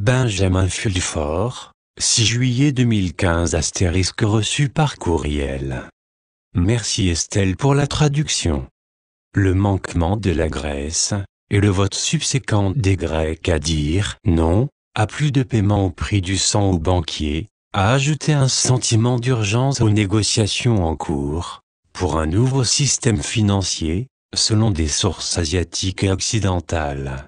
Benjamin Fulford, 6 juillet 2015 * reçu par courriel. Merci Estelle pour la traduction. Le manquement de la Grèce, et le vote subséquent des Grecs à dire « non » à plus de paiement au prix du sang aux banquiers, a ajouté un sentiment d'urgence aux négociations en cours, pour un nouveau système financier, selon des sources asiatiques et occidentales.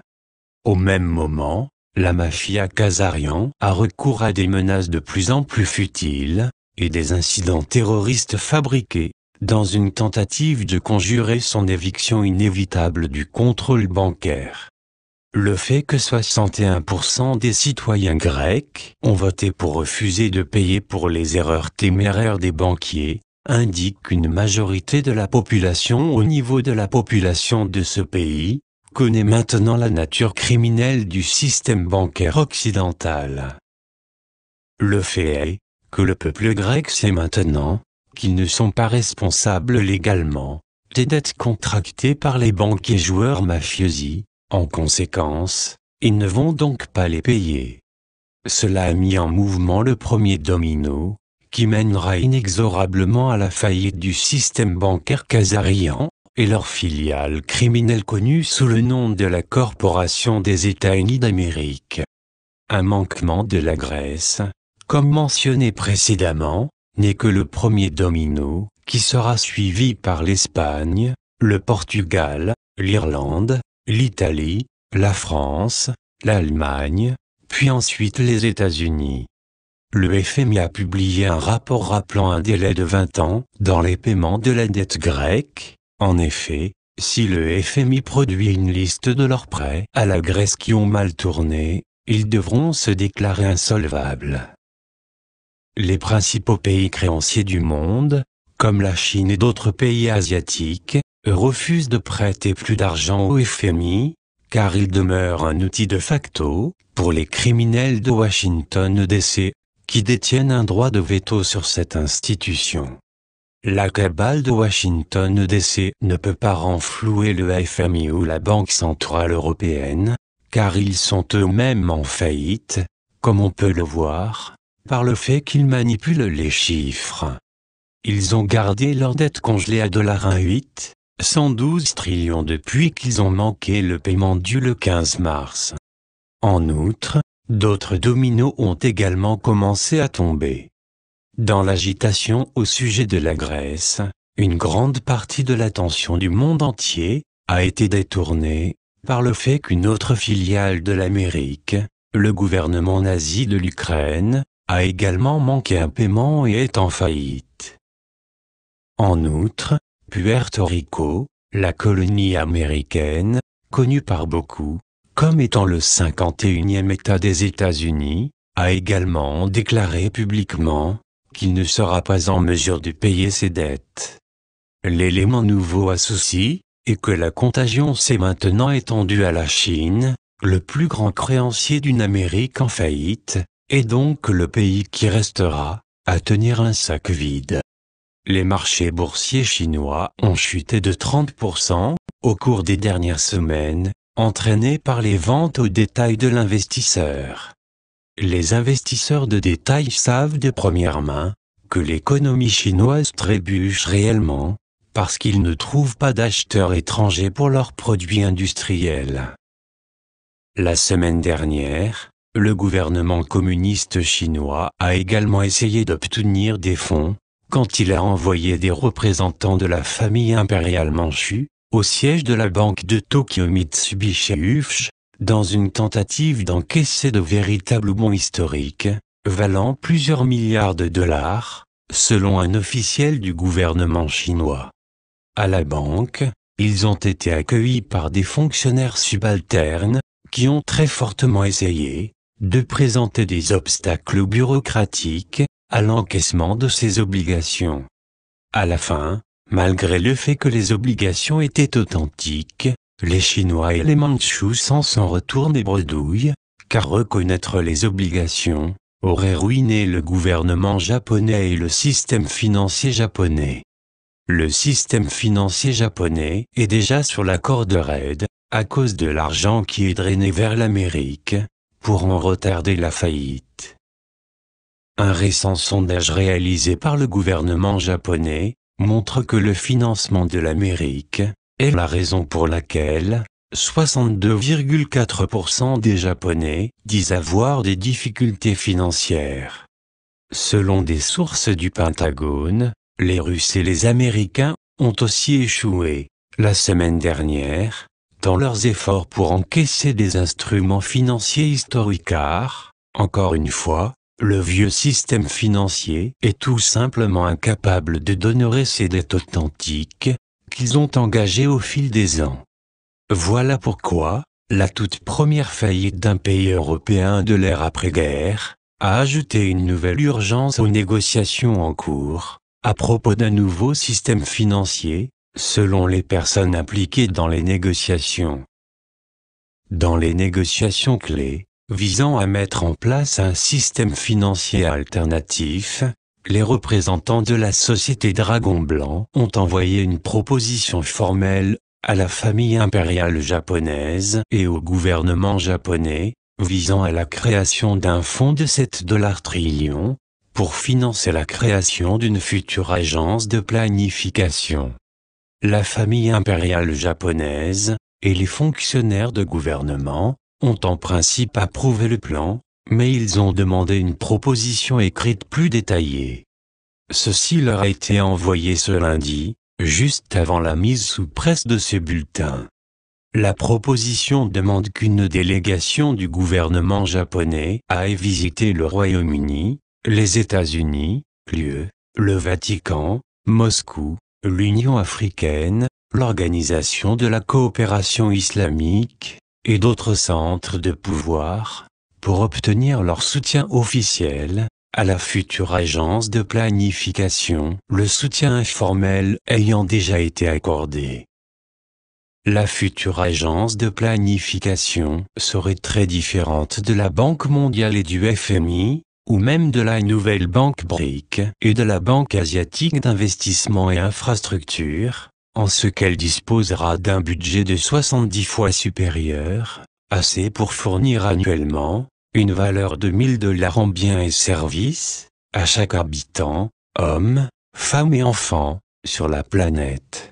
Au même moment, la mafia Khazarian a recours à des menaces de plus en plus futiles, et des incidents terroristes fabriqués, dans une tentative de conjurer son éviction inévitable du contrôle bancaire. Le fait que 61% des citoyens grecs ont voté pour refuser de payer pour les erreurs téméraires des banquiers, indique qu'une majorité de la population au niveau de la population de ce pays, connaît maintenant la nature criminelle du système bancaire occidental. Le fait est, que le peuple grec sait maintenant, qu'ils ne sont pas responsables légalement, des dettes contractées par les banquiers joueurs mafiosi. En conséquence, ils ne vont donc pas les payer. Cela a mis en mouvement le premier domino, qui mènera inexorablement à la faillite du système bancaire khazarien, et leur filiale criminelle connue sous le nom de la Corporation des États-Unis d'Amérique. Un manquement de la Grèce, comme mentionné précédemment, n'est que le premier domino, qui sera suivi par l'Espagne, le Portugal, l'Irlande, l'Italie, la France, l'Allemagne, puis ensuite les États-Unis. Le FMI a publié un rapport rappelant un délai de 20 ans dans les paiements de la dette grecque. En effet, si le FMI produit une liste de leurs prêts à la Grèce qui ont mal tourné, ils devront se déclarer insolvables. Les principaux pays créanciers du monde, comme la Chine et d'autres pays asiatiques, refusent de prêter plus d'argent au FMI, car il demeure un outil de facto pour les criminels de Washington DC, qui détiennent un droit de veto sur cette institution. La cabale de Washington DC ne peut pas renflouer le FMI ou la Banque centrale européenne, car ils sont eux-mêmes en faillite, comme on peut le voir, par le fait qu'ils manipulent les chiffres. Ils ont gardé leur dette congelée à $1,8, 112 trillions depuis qu'ils ont manqué le paiement dû le 15 mars. En outre, d'autres dominos ont également commencé à tomber. Dans l'agitation au sujet de la Grèce, une grande partie de l'attention du monde entier a été détournée par le fait qu'une autre filiale de l'Amérique, le gouvernement nazi de l'Ukraine, a également manqué un paiement et est en faillite. En outre, Puerto Rico, la colonie américaine, connue par beaucoup comme étant le 51e État des États-Unis, a également déclaré publiquement qu'il ne sera pas en mesure de payer ses dettes. L'élément nouveau à ceci est que la contagion s'est maintenant étendue à la Chine, le plus grand créancier d'une Amérique en faillite, et donc le pays qui restera à tenir un sac vide. Les marchés boursiers chinois ont chuté de 30% au cours des dernières semaines, entraînés par les ventes au détail de l'investisseur. Les investisseurs de détail savent de première main que l'économie chinoise trébuche réellement, parce qu'ils ne trouvent pas d'acheteurs étrangers pour leurs produits industriels. La semaine dernière, le gouvernement communiste chinois a également essayé d'obtenir des fonds, quand il a envoyé des représentants de la famille impériale manchue, au siège de la banque de Tokyo Mitsubishi UFJ, dans une tentative d'encaisser de véritables bons historiques, valant plusieurs milliards de dollars, selon un officiel du gouvernement chinois. À la banque, ils ont été accueillis par des fonctionnaires subalternes, qui ont très fortement essayé de présenter des obstacles bureaucratiques à l'encaissement de ces obligations. À la fin, malgré le fait que les obligations étaient authentiques, les Chinois et les Mandchous s'en sont retournés bredouilles, car reconnaître les obligations aurait ruiné le gouvernement japonais et le système financier japonais. Le système financier japonais est déjà sur la corde raide, à cause de l'argent qui est drainé vers l'Amérique, pourront retarder la faillite. Un récent sondage réalisé par le gouvernement japonais montre que le financement de l'Amérique est la raison pour laquelle 62,4% des Japonais disent avoir des difficultés financières. Selon des sources du Pentagone, les Russes et les Américains ont aussi échoué, la semaine dernière, dans leurs efforts pour encaisser des instruments financiers historiques car, encore une fois, le vieux système financier est tout simplement incapable d'honorer ces dettes authentiques qu'ils ont engagées au fil des ans. Voilà pourquoi, la toute première faillite d'un pays européen de l'ère après-guerre a ajouté une nouvelle urgence aux négociations en cours, à propos d'un nouveau système financier, selon les personnes impliquées dans les négociations. Dans les négociations clés, visant à mettre en place un système financier alternatif, les représentants de la société Dragon Blanc ont envoyé une proposition formelle à la famille impériale japonaise et au gouvernement japonais, visant à la création d'un fonds de 7 trillions, pour financer la création d'une future agence de planification. La famille impériale japonaise et les fonctionnaires de gouvernement ont en principe approuvé le plan, mais ils ont demandé une proposition écrite plus détaillée. Ceci leur a été envoyé ce lundi, juste avant la mise sous presse de ce bulletin. La proposition demande qu'une délégation du gouvernement japonais aille visiter le Royaume-Uni, les États-Unis, l'UE, le Vatican, Moscou, l'Union africaine, l'Organisation de la coopération islamique, et d'autres centres de pouvoir, pour obtenir leur soutien officiel à la future agence de planification, le soutien informel ayant déjà été accordé. La future agence de planification serait très différente de la Banque mondiale et du FMI, ou même de la nouvelle banque BRIC et de la Banque asiatique d'investissement et infrastructure, en ce qu'elle disposera d'un budget de 70 fois supérieur, assez pour fournir annuellement une valeur de $1000 en biens et services, à chaque habitant, homme, femme et enfant, sur la planète.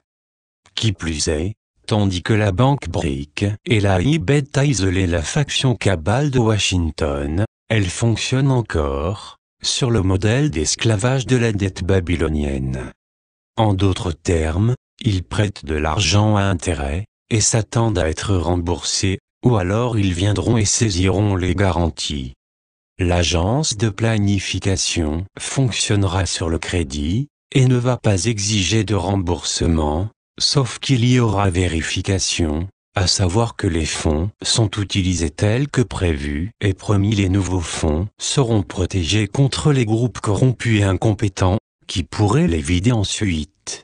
Qui plus est, tandis que la banque BRIC et la Beta isolé la faction cabale de Washington, elle fonctionne encore, sur le modèle d'esclavage de la dette babylonienne. En d'autres termes, ils prêtent de l'argent à intérêt, et s'attendent à être remboursés, ou alors ils viendront et saisiront les garanties. L'agence de planification fonctionnera sur le crédit, et ne va pas exiger de remboursement, sauf qu'il y aura vérification, à savoir que les fonds sont utilisés tels que prévu et promis. Les nouveaux fonds seront protégés contre les groupes corrompus et incompétents, qui pourraient les vider ensuite.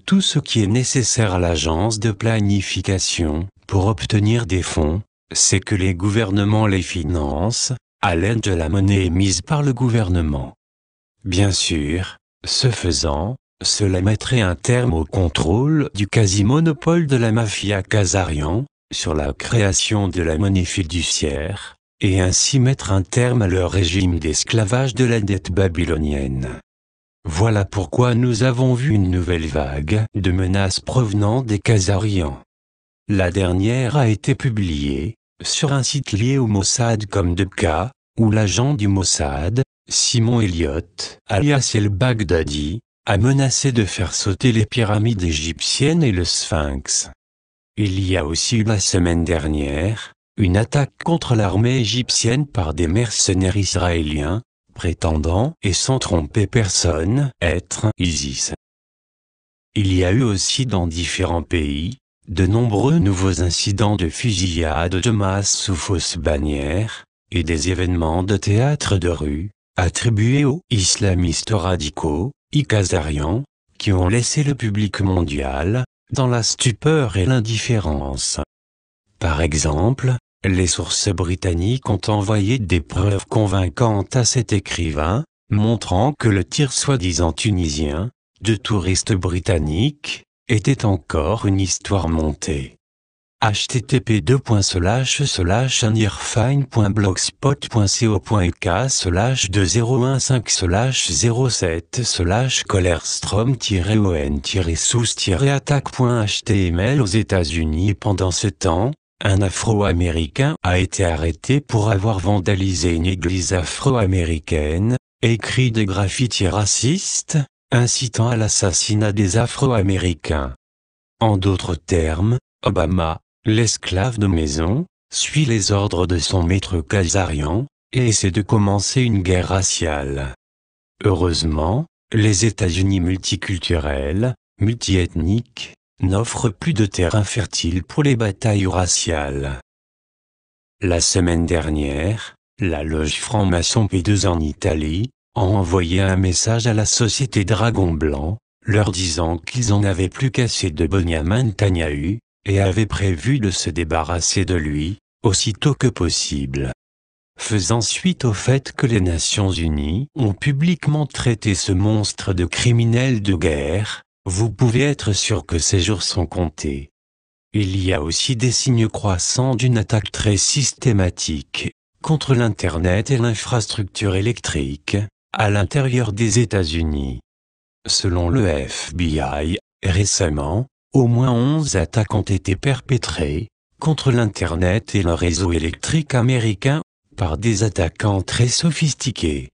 Tout ce qui est nécessaire à l'agence de planification, pour obtenir des fonds, c'est que les gouvernements les financent, à l'aide de la monnaie émise par le gouvernement. Bien sûr, ce faisant, cela mettrait un terme au contrôle du quasi-monopole de la mafia Khazarian, sur la création de la monnaie fiduciaire, et ainsi mettre un terme à leur régime d'esclavage de la dette babylonienne. Voilà pourquoi nous avons vu une nouvelle vague de menaces provenant des Khazarians. La dernière a été publiée, sur un site lié au Mossad comme Debka, où l'agent du Mossad, Simon Elliott, alias El-Baghdadi, a menacé de faire sauter les pyramides égyptiennes et le Sphinx. Il y a aussi eu la semaine dernière, une attaque contre l'armée égyptienne par des mercenaires israéliens, prétendant, et sans tromper personne, être ISIS. Il y a eu aussi dans différents pays, de nombreux nouveaux incidents de fusillade de masse sous fausse bannière, et des événements de théâtre de rue, attribués aux islamistes radicaux, Khazarians, qui ont laissé le public mondial dans la stupeur et l'indifférence. Par exemple, les sources britanniques ont envoyé des preuves convaincantes à cet écrivain, montrant que le tir soi-disant tunisien, de touristes britanniques, était encore une histoire montée. http://anierfine.blogspot.co.uk/2015/2007/collerstroom-sous-attaque.html. Aux États-Unis. Pendant ce temps, un Afro-Américain a été arrêté pour avoir vandalisé une église afro-américaine, écrit des graffitis racistes, incitant à l'assassinat des Afro-Américains. En d'autres termes, Obama, l'esclave de maison, suit les ordres de son maître Kazarian, et essaie de commencer une guerre raciale. Heureusement, les États-Unis multiculturels, multiethniques, n'offrent plus de terrain fertile pour les batailles raciales. La semaine dernière, la loge franc-maçon P2 en Italie a envoyé un message à la société Dragon Blanc, leur disant qu'ils en avaient plus qu'assez de Benyamin Netanyahou, et avaient prévu de se débarrasser de lui, aussitôt que possible. Faisant suite au fait que les Nations Unies ont publiquement traité ce monstre de criminel de guerre, vous pouvez être sûr que ces jours sont comptés. Il y a aussi des signes croissants d'une attaque très systématique contre l'Internet et l'infrastructure électrique à l'intérieur des États-Unis. Selon le FBI, récemment, au moins 11 attaques ont été perpétrées contre l'Internet et le réseau électrique américain par des attaquants très sophistiqués.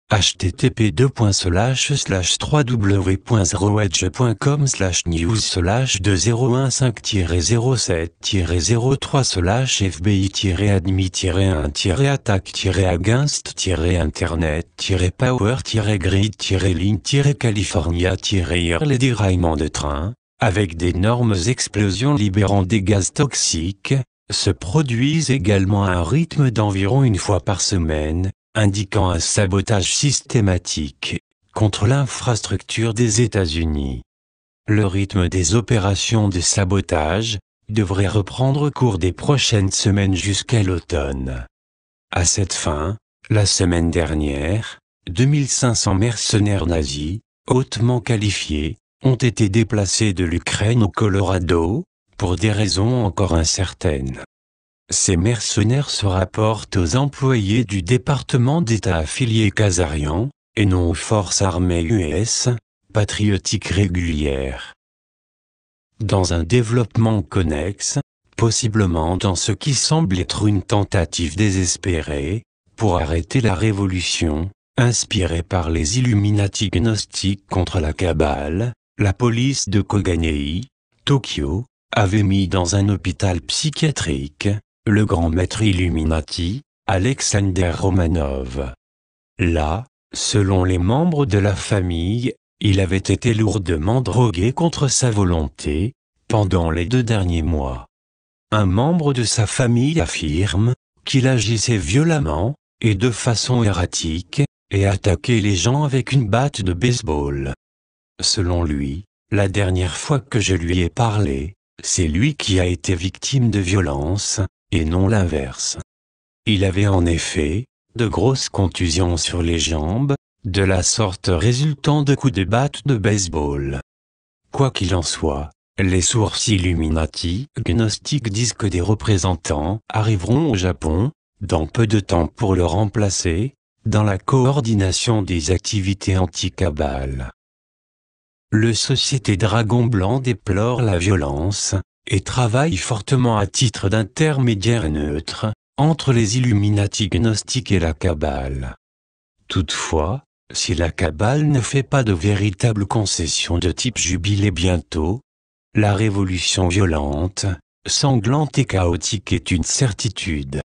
http://www.2020-2020-attaque-015-2007-2020-2020-attaque-agast-mission-california-les déraillements de train, avec d'énormes explosions libérant des gaz toxiques, se produisent également à un rythme d'environ une fois par semaine, indiquant un sabotage systématique contre l'infrastructure des États-Unis. Le rythme des opérations de sabotage devrait reprendre au cours des prochaines semaines jusqu'à l'automne. À cette fin, la semaine dernière, 2500 mercenaires nazis, hautement qualifiés, ont été déplacés de l'Ukraine au Colorado, pour des raisons encore incertaines. Ces mercenaires se rapportent aux employés du département d'État affilié Kazarian, et non aux forces armées US, patriotiques régulières. Dans un développement connexe, possiblement dans ce qui semble être une tentative désespérée, pour arrêter la révolution, inspirée par les Illuminati gnostiques contre la Kabbale, la police de Koganei, Tokyo, avait mis dans un hôpital psychiatrique, le grand maître Illuminati, Alexander Romanov. Là, selon les membres de la famille, il avait été lourdement drogué contre sa volonté, pendant les 2 derniers mois. Un membre de sa famille affirme qu'il agissait violemment, et de façon erratique, et attaquait les gens avec une batte de baseball. Selon lui, la dernière fois que je lui ai parlé, c'est lui qui a été victime de violence, et non l'inverse. Il avait en effet de grosses contusions sur les jambes, de la sorte résultant de coups de batte de baseball. Quoi qu'il en soit, les sources Illuminati gnostiques disent que des représentants arriveront au Japon, dans peu de temps pour le remplacer, dans la coordination des activités anti-Kabbale. Le Société Dragon Blanc déplore la violence, et travaille fortement à titre d'intermédiaire neutre, entre les Illuminati gnostiques et la Kabbale. Toutefois, si la Kabbale ne fait pas de véritables concessions de type jubilé bientôt, la révolution violente, sanglante et chaotique est une certitude.